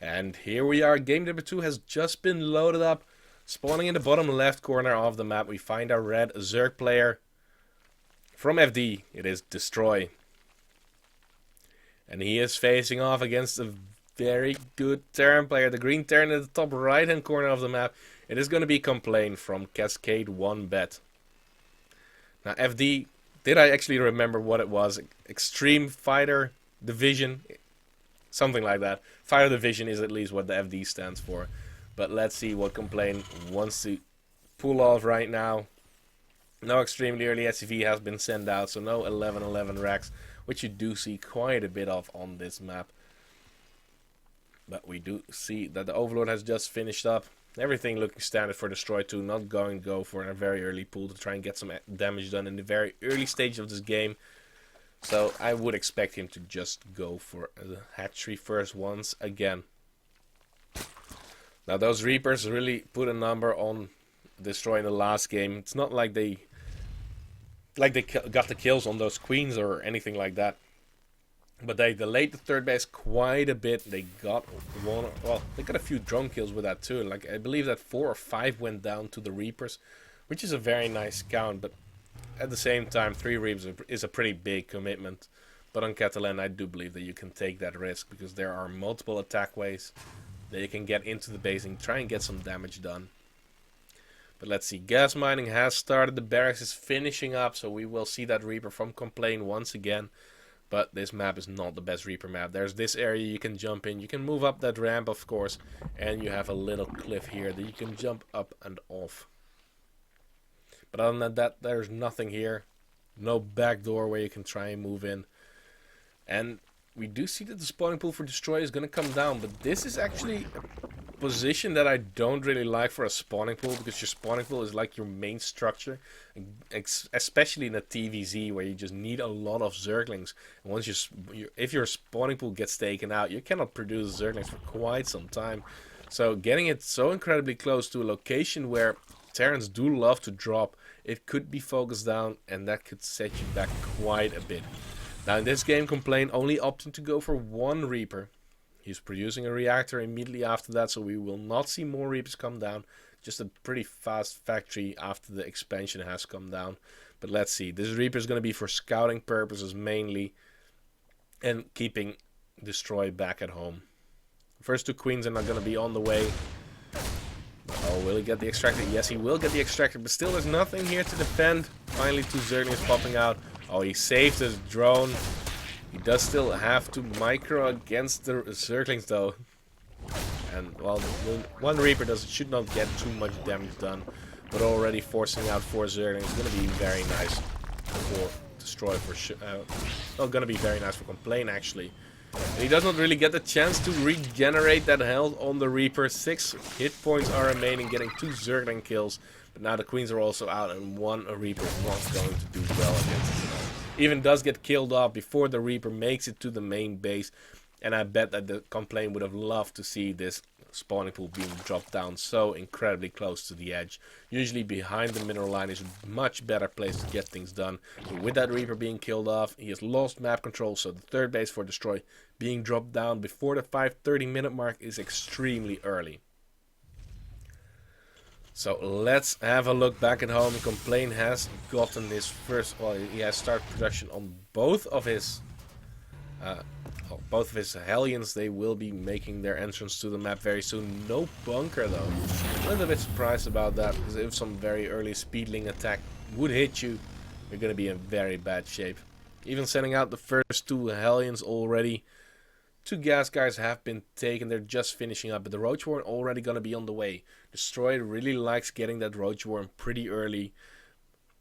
And here we are, game number 2 has just been loaded up. Spawning in the bottom left corner of the map, we find our red Zerg player. From FD, it is Destroy. And he is facing off against a very good Terran player. The green Terran at the top right hand corner of the map. It is going to be Complain from Cascade 1 Bet. Now FD, did I actually remember what it was? Extreme Fighter Division? Something like that. Fighter Division is at least what the FD stands for. But let's see what Complain wants to pull off right now. No extremely early SCV has been sent out, so no 11-11 racks, which you do see quite a bit of on this map. But we do see that the Overlord has just finished up. Everything looking standard for Destroy 2, not going to go for a very early pull to try and get some damage done in the very early stage of this game. So I would expect him to just go for the hatchery first once again. Now those Reapers really put a number on Destroy in the last game. It's not like they got the kills on those queens or anything like that. But they delayed the third base quite a bit. They got they got a few drone kills with that too. Like I believe that 4 or 5 went down to the Reapers, which is a very nice count. But at the same time, 3 Reapers is a pretty big commitment. But on Catalan, I do believe that you can take that risk because there are multiple attack ways that you can get into the base and try and get some damage done. But let's see, gas mining has started. The barracks is finishing up, so we will see that Reaper from Complain once again. But this map is not the best Reaper map. There's this area you can jump in. You can move up that ramp, of course. And you have a little cliff here that you can jump up and off. But other than that, there's nothing here. No back door where you can try and move in. And we do see that the spawning pool for Destroy is going to come down. But this is actually a position that I don't really like for a spawning pool. Because your spawning pool is like your main structure. Especially in a TVZ where you just need a lot of Zerglings. And once if your spawning pool gets taken out, you cannot produce Zerglings for quite some time. So getting it so incredibly close to a location where Terrans do love to drop, it could be focused down and that could set you back quite a bit. Now in this game, Complain only opting to go for 1 Reaper. He's producing a reactor immediately after that, so we will not see more Reapers come down. Just a pretty fast factory after the expansion has come down. But let's see, this Reaper is going to be for scouting purposes mainly and keeping Destroy back at home. First 2 queens are not going to be on the way. Oh, will he get the extractor? Yes, he will get the extractor, but still there's nothing here to defend. Finally 2 Zerglings popping out. Oh, he saved his drone. He does still have to micro against the Zerglings though. And well, 1 Reaper should not get too much damage done. But already forcing out 4 Zerglings is going to be very nice for Destroy for sure. Not going to be very nice for Complain actually. And he does not really get the chance to regenerate that health on the Reaper. 6 hit points are remaining, getting 2 Zergling kills. But now the queens are also out and 1 Reaper is not going to do well against it. Even does get killed off before the Reaper makes it to the main base. And I bet that the Complain would have loved to see this spawning pool being dropped down so incredibly close to the edge. Usually behind the mineral line is a much better place to get things done. But with that Reaper being killed off, he has lost map control, so the third base for Destroy being dropped down before the 5:30 minute mark is extremely early. So let's have a look back at home. Complain has gotten his first, well, he has started production on both of his Hellions. They will be making their entrance to the map very soon. No bunker though. A little bit surprised about that, because if some very early speedling attack would hit you, you're going to be in very bad shape. Even sending out the first 2 Hellions already. 2 gas guys have been taken. They're just finishing up, but the Roach Warren already going to be on the way. Destroy really likes getting that Roach Warren pretty early.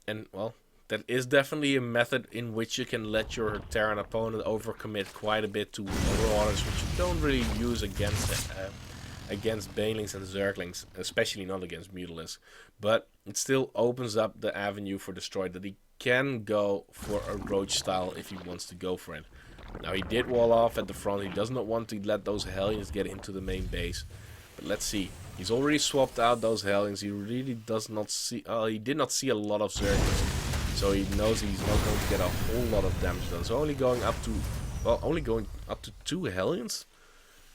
And, well, that is definitely a method in which you can let your Terran opponent overcommit quite a bit to Marauders, which you don't really use against Banelings and Zerglings, especially not against Mutalisks. But it still opens up the avenue for Destroy that he can go for a Roach style if he wants to go for it. Now he did wall off at the front. He does not want to let those Hellions get into the main base. But let's see. He's already swapped out those Hellions. He really does not see... he did not see a lot of Zerglings. So he knows he's not going to get a whole lot of damage done. So only going up to... well, only going up to 2 Hellions?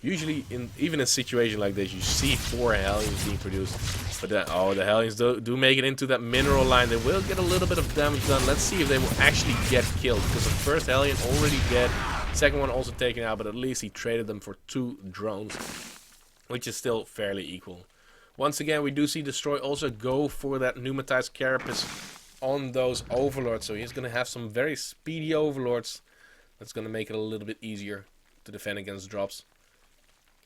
Usually, even in a situation like this, you see 4 Hellions being produced. But then, oh, the Hellions do make it into that mineral line. They will get a little bit of damage done. Let's see if they will actually get killed. Because the first Hellion already dead. Second one also taken out, but at least he traded them for 2 drones. Which is still fairly equal. Once again, we do see Destroy also go for that pneumatized carapace on those Overlords. So he's going to have some very speedy Overlords. That's going to make it a little bit easier to defend against drops.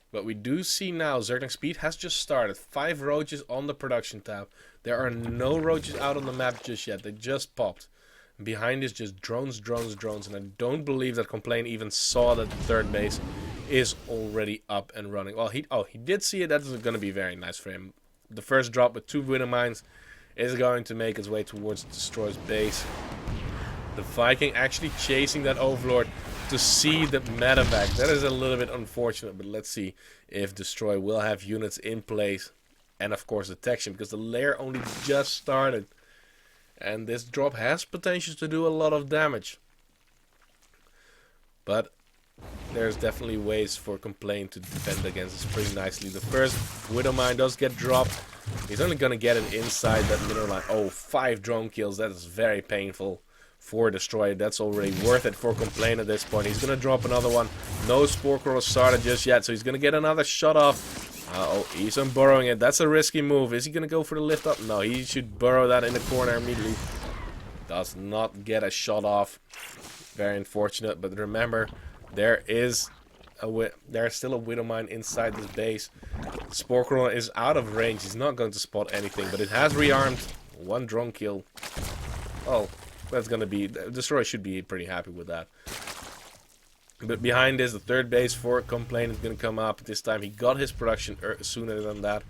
But we do see now Zergling Speed has just started. 5 roaches on the production tab. There are no roaches out on the map just yet. They just popped. And behind is just drones, drones, drones. And I don't believe that Complain even saw that the third base is already up and running. Well, he did see it. That's going to be very nice for him. The first drop with 2 Widow Mines is going to make its way towards Destroy's base. The Viking actually chasing that Overlord to see the medevac. That is a little bit unfortunate, but let's see if Destroy will have units in place. And of course detection, because the lair only just started. And this drop has potential to do a lot of damage. But there's definitely ways for Complain to defend against this pretty nicely. The first Widow Mine does get dropped. He's only going to get it inside that mineral line. Oh, 5 drone kills. That is very painful for Destroy. That's already worth it for Complain at this point. He's going to drop another one. No Spore Crawler started just yet, so he's going to get another shot off. Oh, he's unburrowing it. That's a risky move. Is he going to go for the lift up? No, he should burrow that in the corner immediately. Does not get a shot off. Very unfortunate, but remember, there's still a Widow Mine inside this base. Spore Crawler is out of range. He's not going to spot anything, but it has rearmed. 1 drone kill. Oh, that's going to be... Destroy should be pretty happy with that. But behind this, the third base for Complain is going to come up. This time he got his production sooner than that.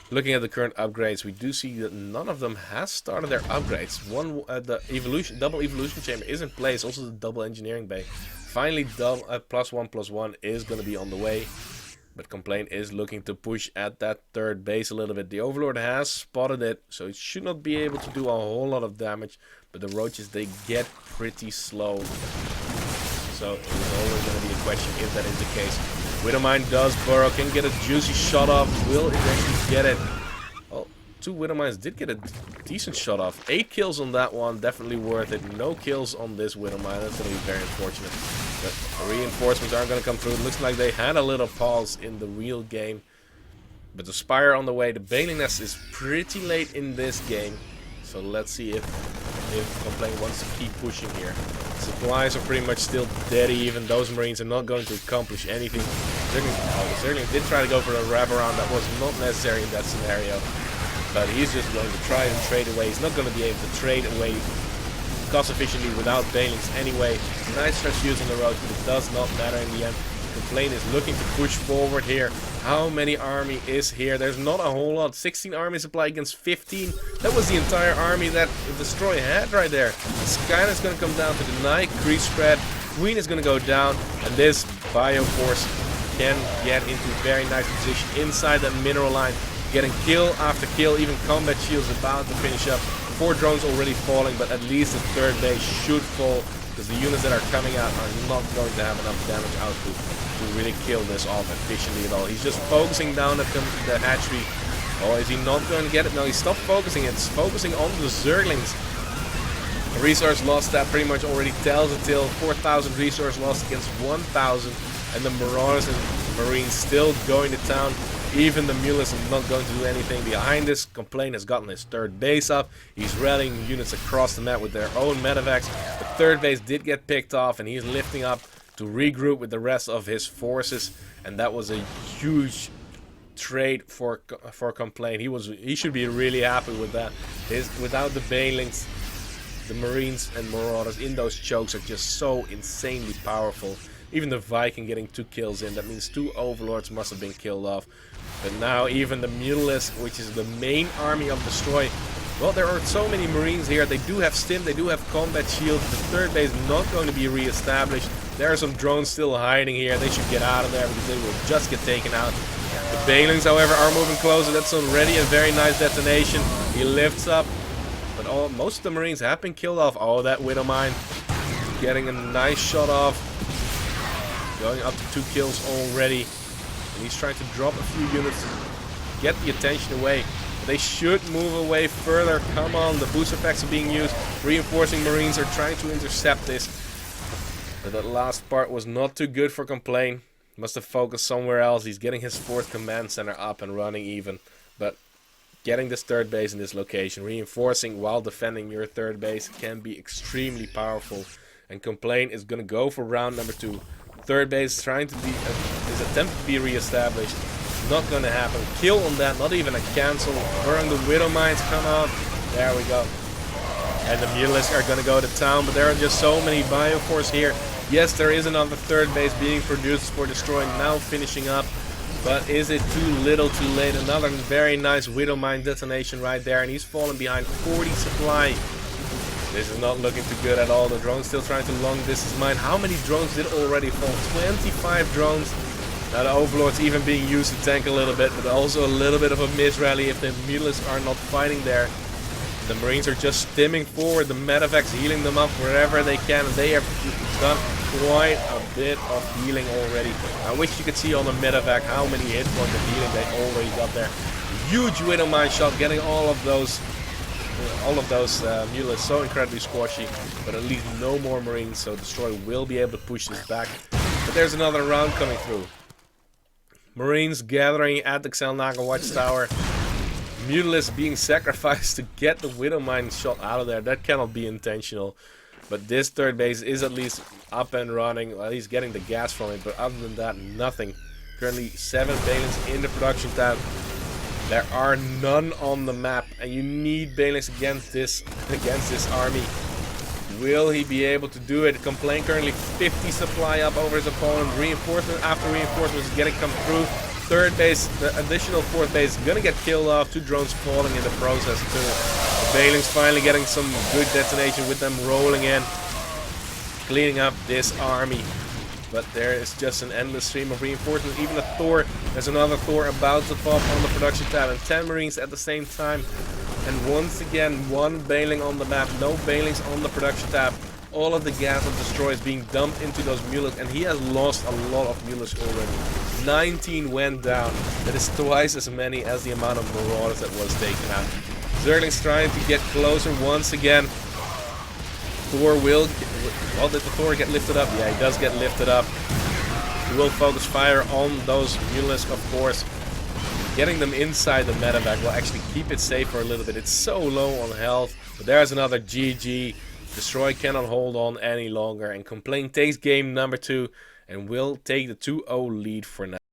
Looking at the current upgrades, we do see that none of them has started their upgrades. The double evolution chamber is in place. Also the double engineering bay. Finally, +1/+1 is going to be on the way. But Complain is looking to push at that third base a little bit. The Overlord has spotted it, so it should not be able to do a whole lot of damage. But the roaches, they get pretty slow. So it's always going to be a question if that is the case. Widow Mine does burrow, can get a juicy shot off, will eventually get it. Well, 2 Widow Mines did get a decent shot off. 8 kills on that one, definitely worth it. No kills on this Widow Mine, that's going to be very unfortunate. But reinforcements aren't going to come through. It looks like they had a little pause in the real game. But the Spire on the way. The Baneling Nest is pretty late in this game. So let's see if Complain wants to keep pushing here. Supplies are pretty much still dead even. Those Marines are not going to accomplish anything. Zergling did try to go for a wraparound. That was not necessary in that scenario. But he's just going to try and trade away. He's not going to be able to trade away cost efficiently without Banelings anyway. Nice touch using the road, but it does not matter in the end. Complain is looking to push forward here. How many army is here? There's not a whole lot. 16 army supply against 15. That was the entire army that Destroy had right there. Skynet is going to come down to deny creep spread. Queen is going to go down, and this Bio Force can get into very nice position inside that mineral line, getting kill after kill. Even combat shields about to finish up. 4 drones already falling, but at least the third base should fall, because the units that are coming out are not going to have enough damage output to really kill this off efficiently at all. He's just focusing down at the hatchery. Oh, is he not going to get it? No, he stopped focusing. It's focusing on the Zerglings. The resource loss that pretty much already tells a tale. 4,000 resource loss against 1,000, and the Marauders and Marines still going to town. Even the Mules are not going to do anything. Behind this, Complain has gotten his third base up. He's rallying units across the map with their own medevacs. The third base did get picked off, and he's lifting up to regroup with the rest of his forces. And that was a huge trade for Complain. He should be really happy with that. Without the Banelings, the Marines and Marauders in those chokes are just so insanely powerful. Even the Viking getting 2 kills in, that means 2 Overlords must have been killed off. But now even the Mutalisk, which is the main army of Destroy, well, there are so many Marines here. They do have stim, they do have combat shields. The third base is not going to be re-established. There are some drones still hiding here. They should get out of there because they will just get taken out. The Banelings, however, are moving closer. That's already a very nice detonation. He lifts up, but most of the Marines have been killed off. Oh, that Widow Mine getting a nice shot off. Going up to 2 kills already. And he's trying to drop a few units to get the attention away. But they should move away further. Come on, the boost effects are being used. Reinforcing Marines are trying to intercept this. But that last part was not too good for Complain. Must have focused somewhere else. He's getting his 4th command center up and running even. But getting this 3rd base in this location, reinforcing while defending your 3rd base can be extremely powerful. And Complain is going to go for round number 2. 3rd base trying to be, is attempted to be reestablished. Not going to happen. Kill on that, not even a cancel. Burn the Widow Mines, come on. There we go. And the Mutalisks are going to go to town, but there are just so many Bioforce here. Yes, there is another 3rd base being produced for destroying, now finishing up. But is it too little too late? Another very nice Widow Mine detonation right there, and he's falling behind 40 supply. This is not looking too good at all. The drone's still trying to long distance mine. How many drones did already fall? 25 drones. Now the Overlord's even being used to tank a little bit, but also a little bit of a misrally if the Mutalisks are not fighting there. The Marines are just stimming forward. The Medivacs healing them up wherever they can. They have done quite a bit of healing already. I wish you could see on the Medivac how many hit points of healing they already got there. Huge Widow Mine shot, getting all of those Mutalisks so incredibly squashy. But at least no more Marines, so Destroy will be able to push this back. But there's another round coming through. Marines gathering at the Xel'Naga Watchtower. Mutalisks being sacrificed to get the Widow Mine shot out of there. That cannot be intentional. But this 3rd base is at least up and running. At least getting the gas from it. But other than that, nothing. Currently 7 Balins in the production tab. There are none on the map. And you need Balins against this army. Will he be able to do it? Complain currently 50 supply up over his opponent. Reinforcement after reinforcement is getting come through. 3rd base, the additional 4th base is gonna get killed off. 2 drones falling in the process too. The Balins finally getting some good detonation with them rolling in, cleaning up this army. But there is just an endless stream of reinforcements. Even a Thor, there's another Thor about to pop on the production tab, and 10 Marines at the same time. And once again, 1 Baling on the map, no Balings on the production tab. All of the gas of Destroy is being dumped into those Mutalisks, and he has lost a lot of Mutalisks already. 19 went down. That is twice as many as the amount of Marauders that was taken out. Zergling's trying to get closer once again. Thor will... Well, did the Thor get lifted up? Yeah, he does get lifted up. He will focus fire on those Mutalisks, of course. Getting them inside the medevac will actually keep it safe for a little bit. It's so low on health. But there's another GG. Destroy cannot hold on any longer. And Complain takes game number 2 and will take the 2-0 lead for now.